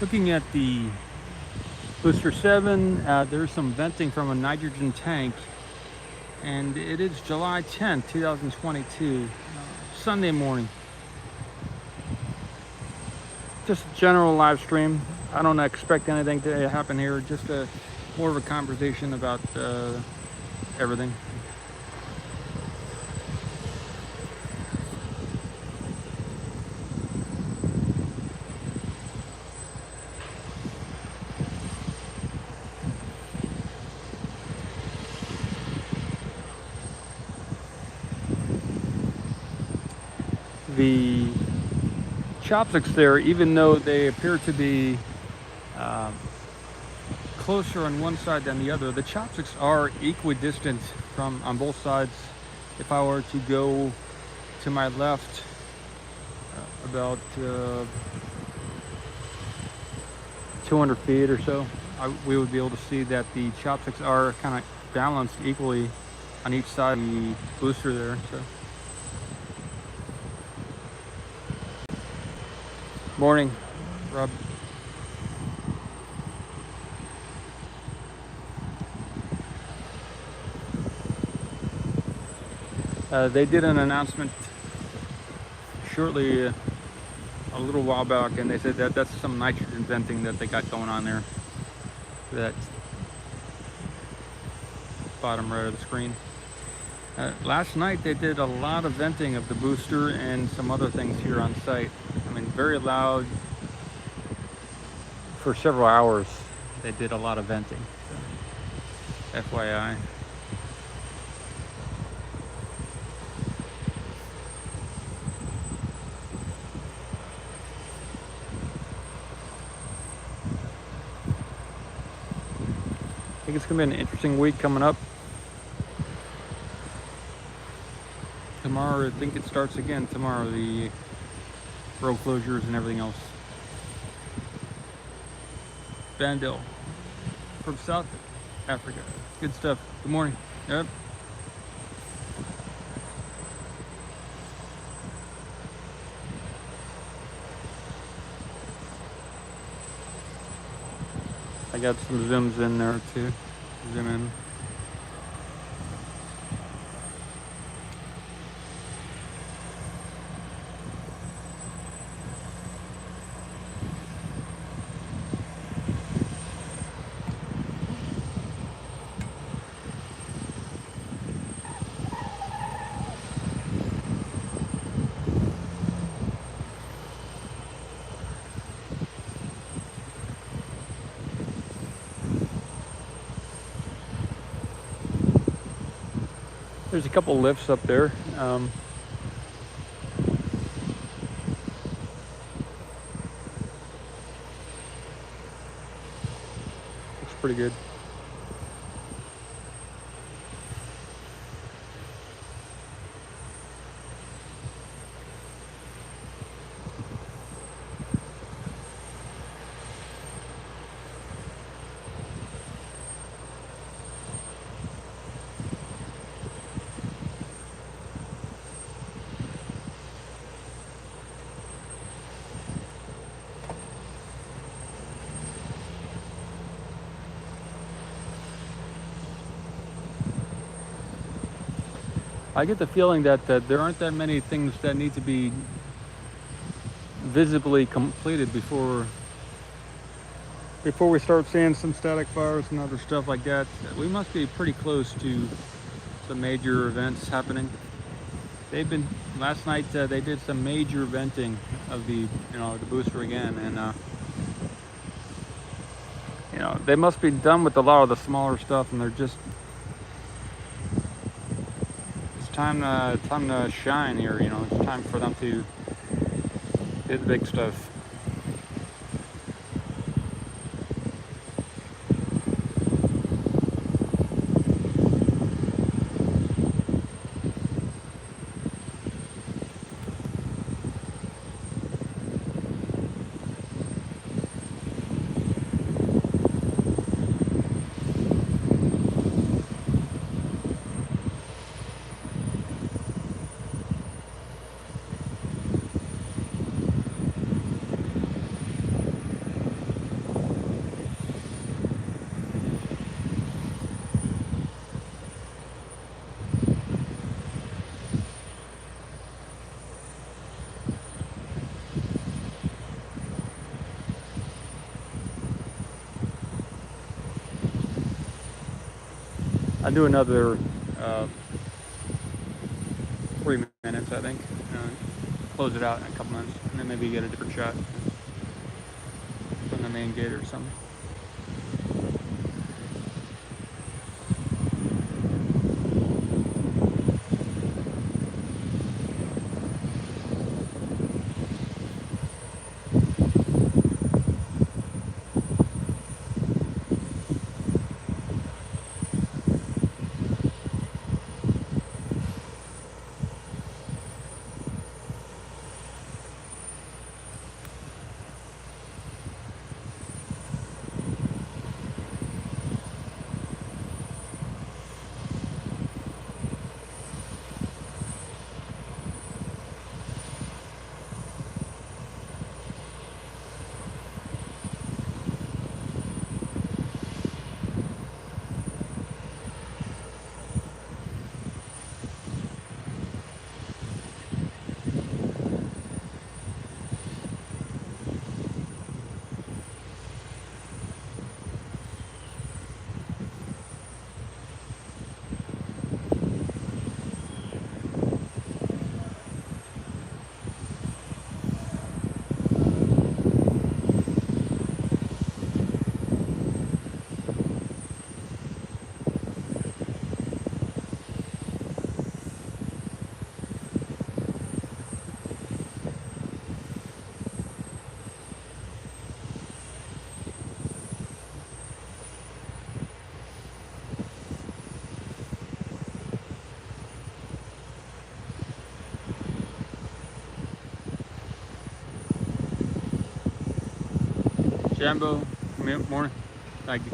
Looking at the Booster 7, there's some venting from a nitrogen tank, and it is July 10th, 2022, Sunday morning. Just a general live stream. I don't expect anything to happen here, just more of a conversation about everything. The chopsticks there, even though they appear to be closer on one side than the other, the chopsticks are equidistant from on both sides. If I were to go to my left about 200 feet or so, we would be able to see that the chopsticks are kind of balanced equally on each side of the booster there. So. Morning, Rob. They did an announcement shortly, a little while back, and they said that that's some nitrogen venting that they got going on there. That bottom right of the screen. Last night they did a lot of venting of the booster and some other things here on site. I mean, very loud. For several hours they did a lot of venting, so FYI. I think it's gonna be an interesting week coming up. Tomorrow, I think it starts again tomorrow, the road closures and everything else. Bandel from South Africa. Good stuff. Good morning. Yep. I got some zooms in there too. Zoom in. There's a couple lifts up there. Looks pretty good. I get the feeling that there aren't that many things that need to be visibly completed before we start seeing some static fires and other stuff like that. We must be pretty close to some major events happening. Last night they did some major venting of the booster again, and they must be done with a lot of the smaller stuff, and they're just time to shine here. It's time for them to do the big stuff. I'll do another 3 minutes, I think. Close it out in a couple minutes, and then maybe get a different shot from the main gate or something. Jambo, morning. Thank you.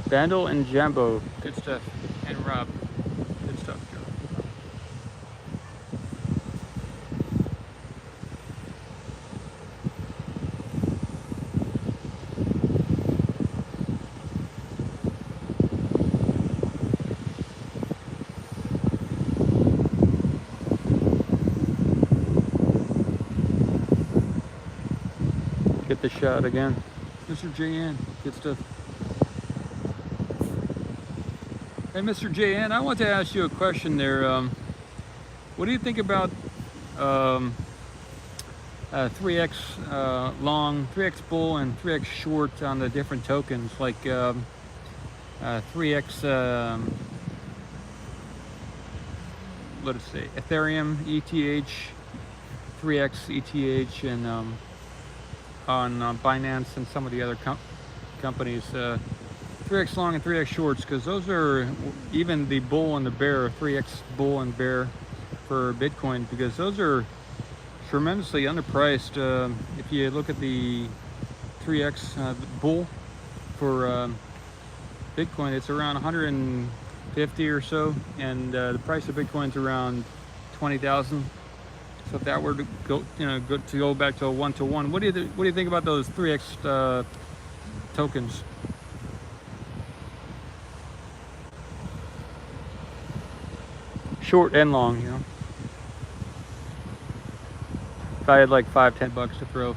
Vandal and Jambo, good stuff. And Rob, good stuff, Joe. Get the shot again. Mr. JN, good stuff. Hey, Mr. JN, I want to ask you a question there. What do you think about 3x long, 3x bull, and 3x short on the different tokens, like 3x, what did it say, Ethereum, ETH, 3x ETH, and on Binance and some of the other companies. 3x long and 3x shorts, because those are even the bull and the bear, 3x bull and bear for Bitcoin, because those are tremendously underpriced. If you look at the 3x bull for Bitcoin, it's around 150 or so, and the price of Bitcoin is around 20,000. So if that were to go, go back to a 1-to-1, what do you think about those 3x tokens? Short and long, If I had like $5-10 to throw.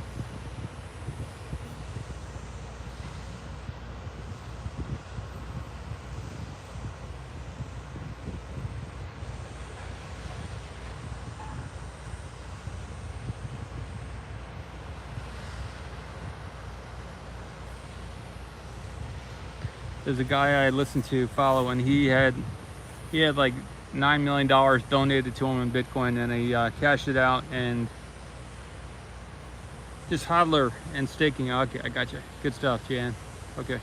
There's a guy I listened to follow, and he had like $9 million donated to him in Bitcoin, and he cashed it out and just hodler and staking. Okay, I got you. Good stuff, Jan. Okay.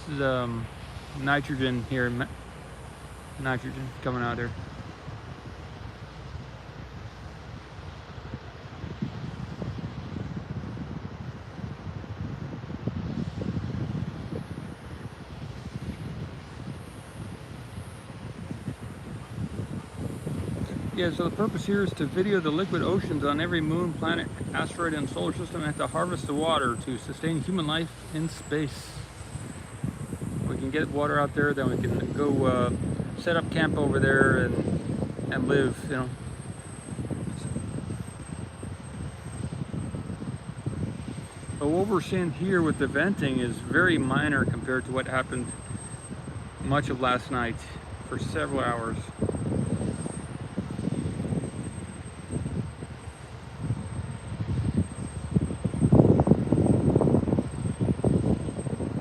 This is nitrogen here. Nitrogen coming out here. Yeah, so the purpose here is to video the liquid oceans on every moon, planet, asteroid, and solar system, and to harvest the water to sustain human life in space. We can get water out there, then we can go set up camp over there and live, you know. But what we're seeing here with the venting is very minor compared to what happened much of last night for several hours.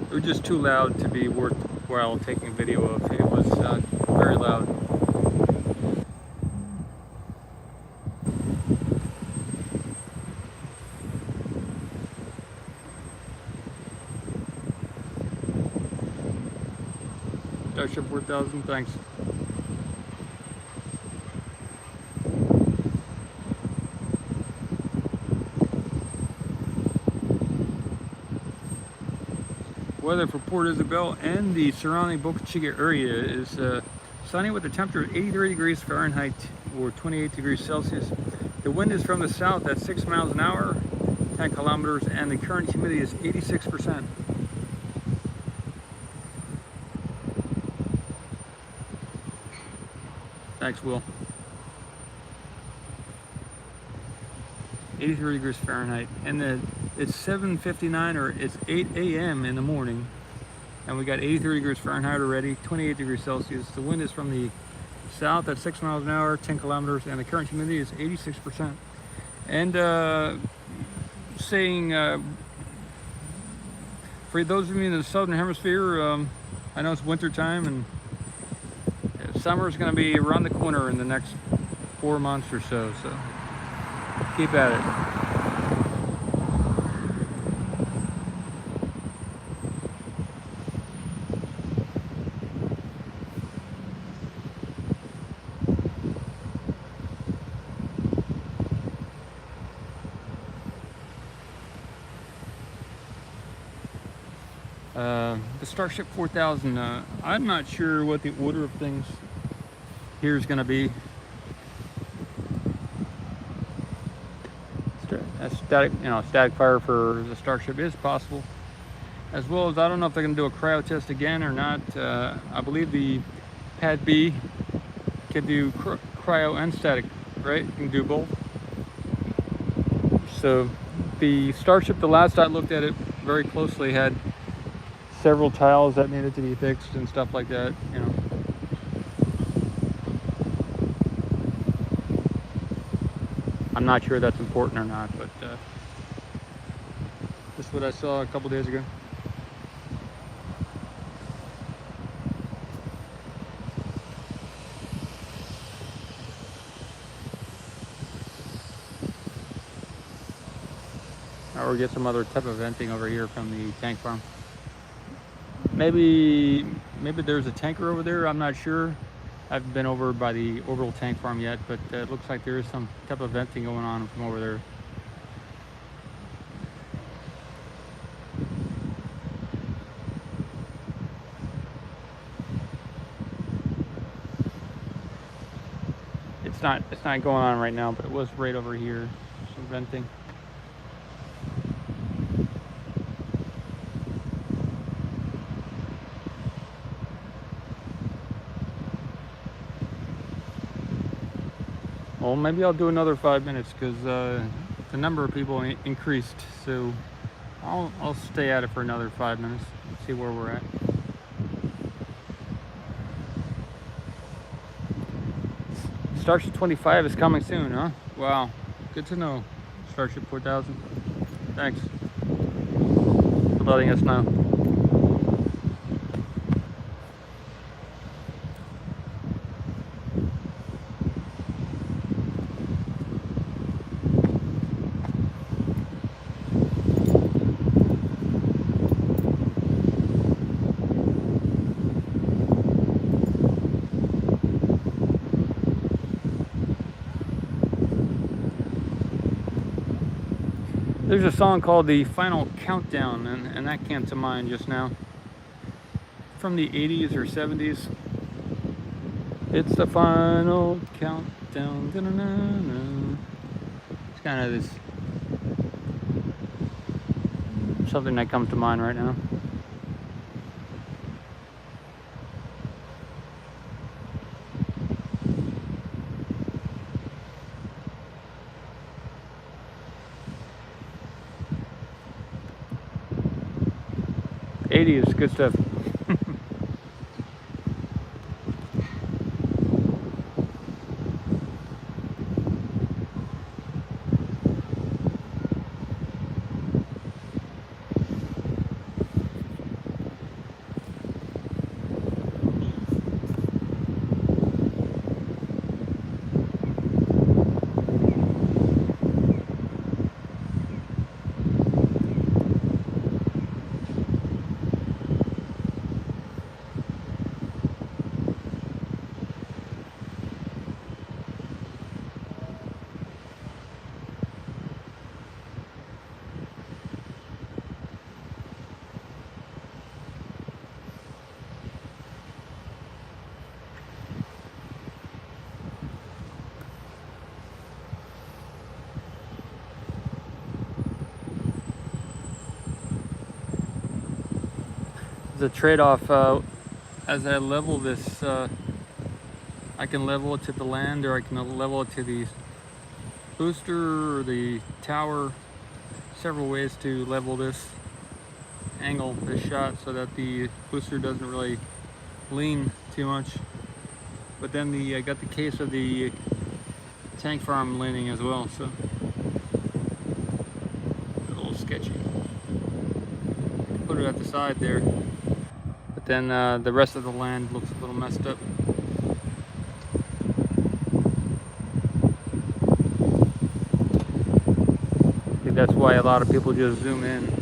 It was just too loud to be worthwhile taking video of. It was very loud. Starship 4000, thanks. Weather for Port Isabel and the surrounding Boca Chica area is sunny with a temperature of 83 degrees Fahrenheit or 28 degrees Celsius. The wind is from the south at 6 miles an hour, 10 kilometers, and the current humidity is 86%. Thanks, Will. 83 degrees Fahrenheit, and it's 7:59 or it's 8 a.m. in the morning, and we got 83 degrees Fahrenheit already, 28 degrees Celsius. The wind is from the south at 6 miles an hour, 10 kilometers, and the current humidity is 86%. And for those of you in the southern hemisphere, I know it's winter time and summer is going to be around the corner in the next 4 months or so, so keep at it. The Starship 4000, I'm not sure what the order of things here is going to be. Static fire for the Starship is possible, as well as I don't know if they're going to do a cryo test again or not. I believe the Pad B can do cryo and static, right? You can do both. So the Starship, the last I looked at it very closely, had several tiles that needed to be fixed and stuff like that, you know. I'm not sure that's important or not, but this is what I saw a couple days ago. Or get some other type of venting over here from the tank farm. Maybe there's a tanker over there, I'm not sure. I haven't been over by the Orbital tank farm yet, but it looks like there is some type of venting going on from over there. It's not going on right now, but it was right over here, some venting. Well, maybe I'll do another 5 minutes because the number of people increased, so I'll stay at it for another 5 minutes and see where we're at. Starship 25 is coming soon, huh? Wow, good to know. Starship 4000. Thanks for letting us know. There's a song called The Final Countdown, and that came to mind just now. From the 80s or 70s. It's the final countdown. down. Da-na-na-na. It's kind of this something that comes to mind right now. '80s is good stuff. The trade-off as I level this, I can level it to the land, or I can level it to the booster or the tower. Several ways to level this, angle this shot so that the booster doesn't really lean too much. But then I got the case of the tank farm leaning as well, so a little sketchy. Put it at the side there. Then the rest of the land looks a little messed up. I think that's why a lot of people just zoom in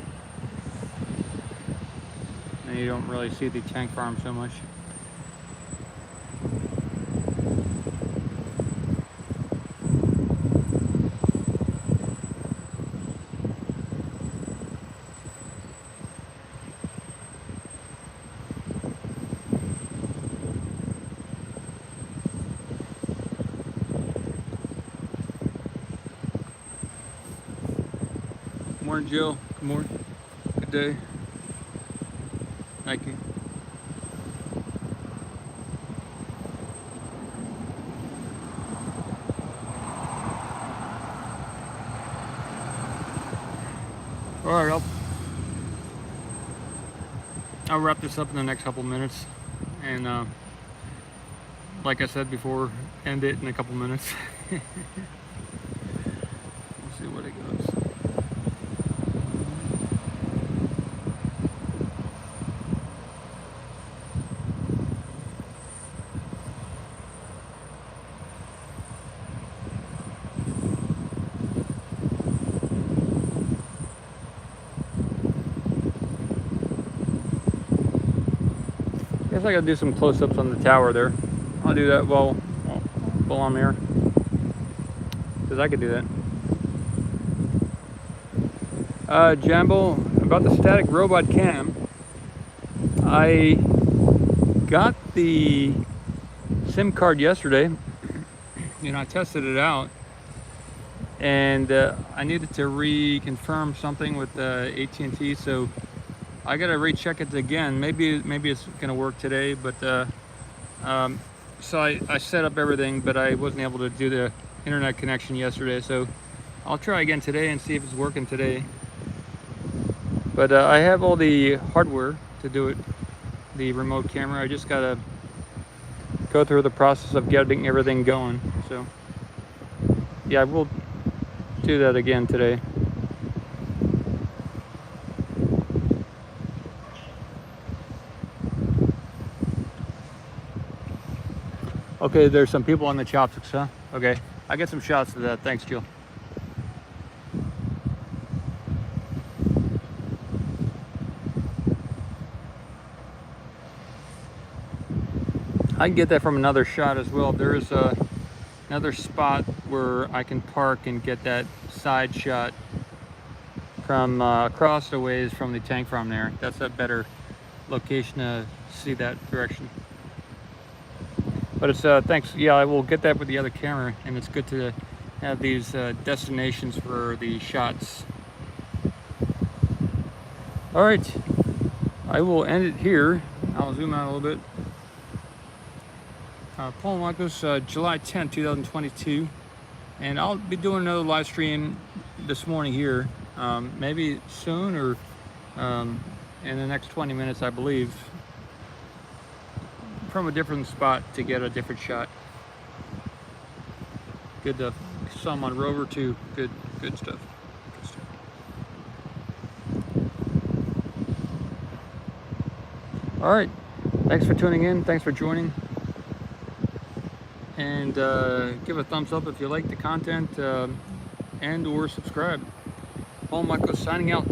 and you don't really see the tank farm so much. Morning, Jill. Good morning. Good day. Thank you. All right, I'll wrap this up in the next couple minutes, and like I said before, end it in a couple minutes. We'll see what it goes. I guess I gotta do some close-ups on the tower there. I'll do that while I'm here, because I could do that. Jambo, about the static robot cam, I got the SIM card yesterday, and I tested it out, and I needed to reconfirm something with AT&T, so I gotta recheck it again. Maybe it's gonna work today, but so I set up everything, but I wasn't able to do the internet connection yesterday, so I'll try again today and see if it's working today. But I have all the hardware to do it, the remote camera. I just gotta go through the process of getting everything going. So yeah, we'll do that again today. Okay, there's some people on the chopsticks, huh? Okay, I get some shots of that. Thanks, Jill. I can get that from another shot as well. There's another spot where I can park and get that side shot from across the ways from the tank farm there. That's a better location to see that direction. But it's thanks. Yeah, I will get that with the other camera, and it's good to have these destinations for the shots. All right, I will end it here. I'll zoom out a little bit. Paul Marcos, July 10th, 2022, and I'll be doing another live stream this morning here, maybe soon or in the next 20 minutes, I believe, from a different spot to get a different shot. Good some on Rover too. Good stuff. Good stuff. All right, thanks for tuning in. Thanks for joining. And give a thumbs up if you like the content, and or subscribe. Paul Marcos signing out.